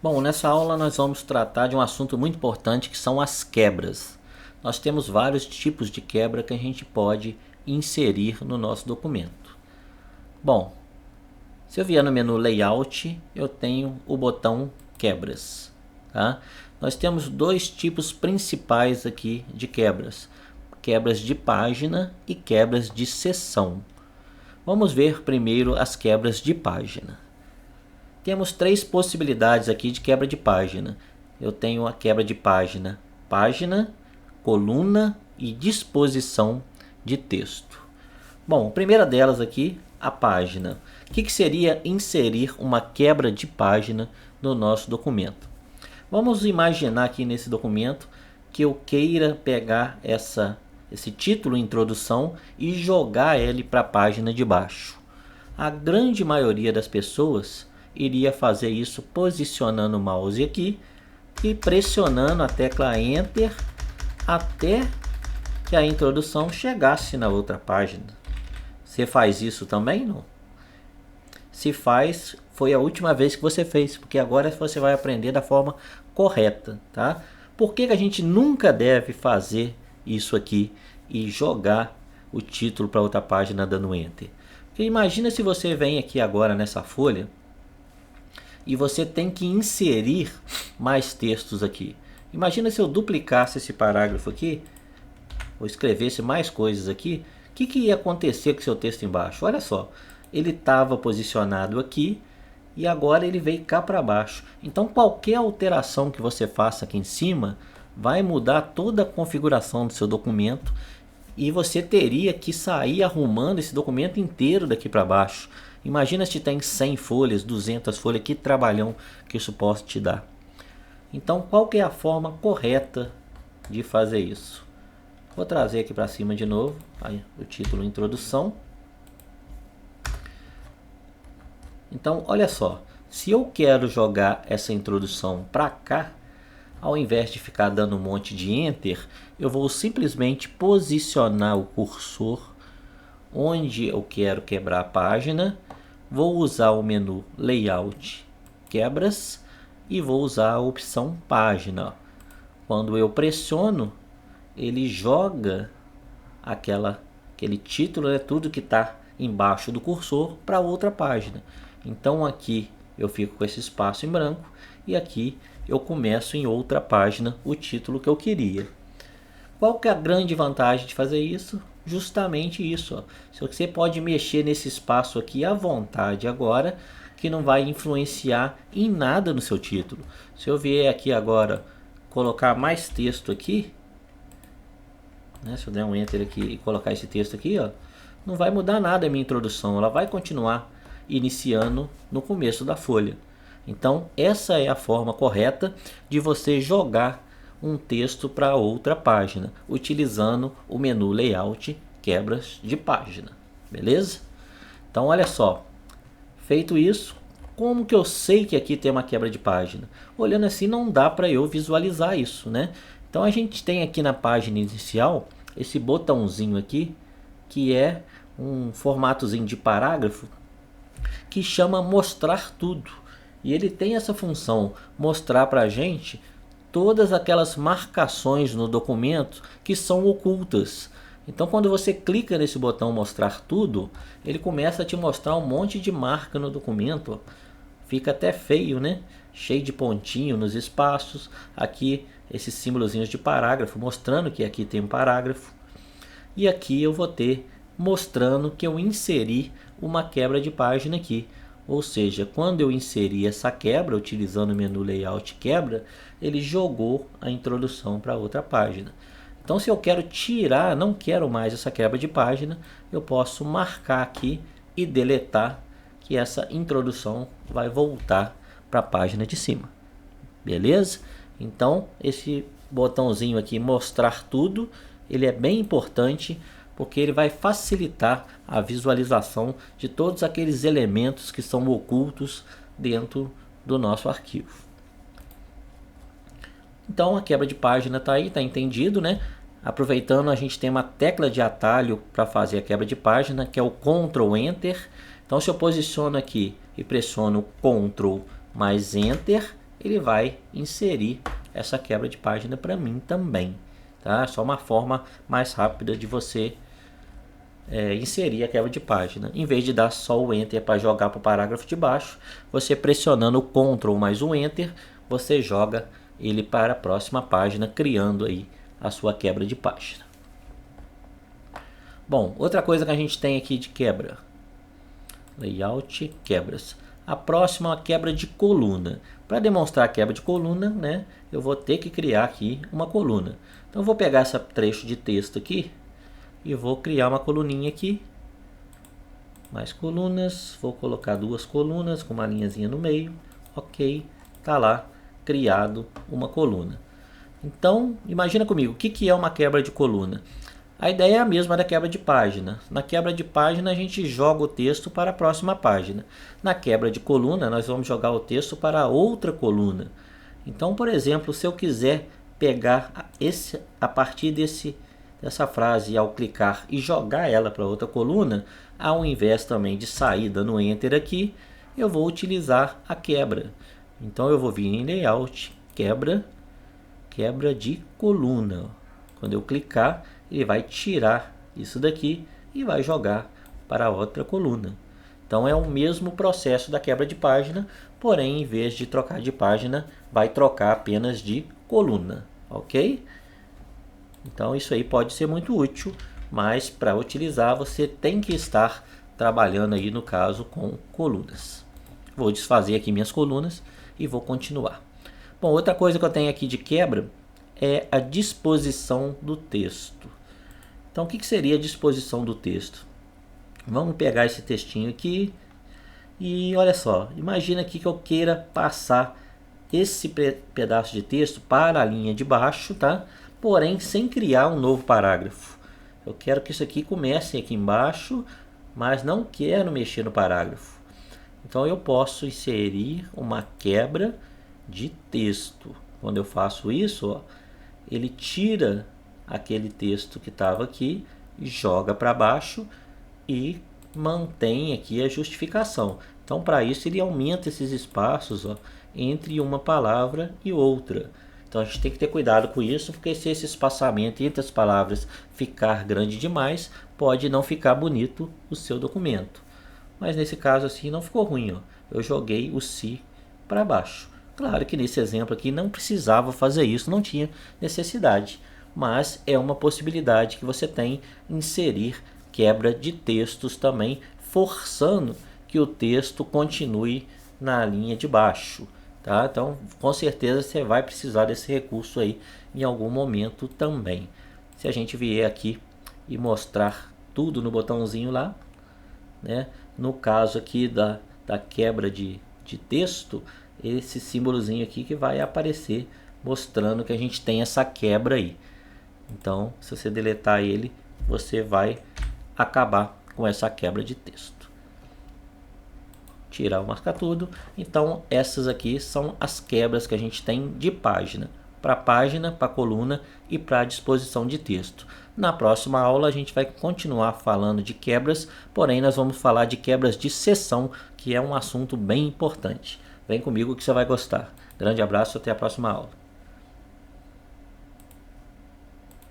Bom, nessa aula nós vamos tratar de um assunto muito importante que são as quebras. Nós temos vários tipos de quebra que a gente pode inserir no nosso documento. Bom, se eu vier no menu Layout, eu tenho o botão Quebras. Tá? Nós temos dois tipos principais aqui de quebras. Quebras de página e quebras de seção. Vamos ver primeiro as quebras de página. Temos três possibilidades aqui de quebra de página. Eu tenho a quebra de página, página, coluna e disposição de texto. Bom, a primeira delas aqui, a página. O que seria inserir uma quebra de página no nosso documento? Vamos imaginar aqui nesse documento que eu queira pegar esse título, introdução, e jogar ele para a página de baixo. A grande maioria das pessoas iria fazer isso posicionando o mouse aqui e pressionando a tecla Enter até que a introdução chegasse na outra página. Você faz isso também, não? Se faz, foi a última vez que você fez, porque agora você vai aprender da forma correta, tá? Por que a gente nunca deve fazer isso aqui e jogar o título para outra página dando Enter? Porque imagina se você vem aqui agora nessa folha e você tem que inserir mais textos aqui. Imagina se eu duplicasse esse parágrafo aqui, ou escrevesse mais coisas aqui, o que ia acontecer com o seu texto embaixo? Olha só, ele estava posicionado aqui e agora ele veio cá para baixo. Então qualquer alteração que você faça aqui em cima vai mudar toda a configuração do seu documento e você teria que sair arrumando esse documento inteiro daqui para baixo. Imagina se tem 100 folhas, 200 folhas, que trabalhão que isso possa te dar. Então, qual que é a forma correta de fazer isso? Vou trazer aqui para cima de novo, aí, o título Introdução. Então, olha só, se eu quero jogar essa introdução para cá, ao invés de ficar dando um monte de Enter, eu vou simplesmente posicionar o cursor onde eu quero quebrar a página. Vou usar o menu Layout, Quebras, e vou usar a opção Página. Quando eu pressiono, ele joga aquele título, tudo que está embaixo do cursor, para outra página. Então aqui eu fico com esse espaço em branco e aqui eu começo em outra página o título que eu queria. Qual que é a grande vantagem de fazer isso? Justamente isso, ó. Você pode mexer nesse espaço aqui à vontade agora, que não vai influenciar em nada no seu título. Se eu vier aqui agora colocar mais texto aqui, né, se eu der um Enter aqui e colocar esse texto aqui, ó, não vai mudar nada a minha introdução, ela vai continuar iniciando no começo da folha. Então essa é a forma correta de você jogar um texto para outra página, utilizando o menu Layout, Quebras de Página, beleza? Então olha só, feito isso, como que eu sei que aqui tem uma quebra de página? Olhando assim não dá para eu visualizar isso, né? Então a gente tem aqui na página inicial esse botãozinho aqui, que é um formatozinho de parágrafo, que chama Mostrar Tudo. E ele tem essa função, mostrar para a gente todas aquelas marcações no documento que são ocultas. Então quando você clica nesse botão Mostrar Tudo, ele começa a te mostrar um monte de marca no documento. Fica até feio, né? Cheio de pontinho nos espaços. Aqui esses símbolozinhos de parágrafo, mostrando que aqui tem um parágrafo. E aqui eu vou ter mostrando que eu inseri uma quebra de página aqui. Ou seja, quando eu inseri essa quebra, utilizando o menu Layout Quebra, ele jogou a introdução para outra página. Então se eu quero tirar, não quero mais essa quebra de página, eu posso marcar aqui e deletar, que essa introdução vai voltar para a página de cima. Beleza? Então esse botãozinho aqui, Mostrar Tudo, ele é bem importante, porque ele vai facilitar a visualização de todos aqueles elementos que são ocultos dentro do nosso arquivo. Então a quebra de página está aí, está entendido, né? Aproveitando, a gente tem uma tecla de atalho para fazer a quebra de página, que é o Ctrl Enter. Então se eu posiciono aqui e pressiono Ctrl mais Enter, ele vai inserir essa quebra de página para mim também, tá? Só uma forma mais rápida de você inserir a quebra de página. Em vez de dar só o Enter para jogar para o parágrafo de baixo, você pressionando o Ctrl mais o Enter, você joga ele para a próxima página, criando aí a sua quebra de página. Bom, outra coisa que a gente tem aqui de quebra, layout, quebras. A próxima é a quebra de coluna. Para demonstrar a quebra de coluna, né, eu vou ter que criar aqui uma coluna. Então eu vou pegar esse trecho de texto aqui e vou criar uma coluninha aqui. Mais colunas, vou colocar 2 colunas com uma linhazinha no meio. Ok, tá lá criado uma coluna. Então, imagina comigo, o que é uma quebra de coluna? A ideia é a mesma da quebra de página. Na quebra de página, a gente joga o texto para a próxima página. Na quebra de coluna, nós vamos jogar o texto para outra coluna. Então, por exemplo, se eu quiser pegar a partir dessa frase ao clicar e jogar ela para outra coluna, ao invés também de sair dando Enter aqui, eu vou utilizar a quebra. Então, eu vou vir em Layout, quebra de coluna. Quando eu clicar, ele vai tirar isso daqui e vai jogar para outra coluna. Então é o mesmo processo da quebra de página, porém em vez de trocar de página, vai trocar apenas de coluna, ok? Então isso aí pode ser muito útil, mas para utilizar você tem que estar trabalhando aí no caso com colunas. Vou desfazer aqui minhas colunas e vou continuar. Bom, outra coisa que eu tenho aqui de quebra é a disposição do texto. Então, o que seria a disposição do texto? Vamos pegar esse textinho aqui e olha só, imagina aqui que eu queira passar esse pedaço de texto para a linha de baixo, tá? Porém, sem criar um novo parágrafo. Eu quero que isso aqui comece aqui embaixo, mas não quero mexer no parágrafo. Então, eu posso inserir uma quebra de texto. Quando eu faço isso, ó, ele tira aquele texto que estava aqui, joga para baixo e mantém aqui a justificação. Então, para isso, ele aumenta esses espaços, ó, entre uma palavra e outra. Então, a gente tem que ter cuidado com isso, porque se esse espaçamento entre as palavras ficar grande demais, pode não ficar bonito o seu documento. Mas nesse caso assim não ficou ruim, ó. Eu joguei o se para baixo. Claro que nesse exemplo aqui não precisava fazer isso, não tinha necessidade. Mas é uma possibilidade que você tem inserir quebra de textos também, forçando que o texto continue na linha de baixo. Tá? Então, com certeza você vai precisar desse recurso aí em algum momento também. Se a gente vier aqui e mostrar tudo no botãozinho lá, né? No caso aqui da quebra de texto, esse símbolozinho aqui que vai aparecer mostrando que a gente tem essa quebra aí. Então, se você deletar ele, você vai acabar com essa quebra de texto. Tirar o marca tudo. Então, essas aqui são as quebras que a gente tem de página, para coluna e para disposição de texto. Na próxima aula a gente vai continuar falando de quebras, porém nós vamos falar de quebras de seção, que é um assunto bem importante. Vem comigo que você vai gostar. Grande abraço, até a próxima aula.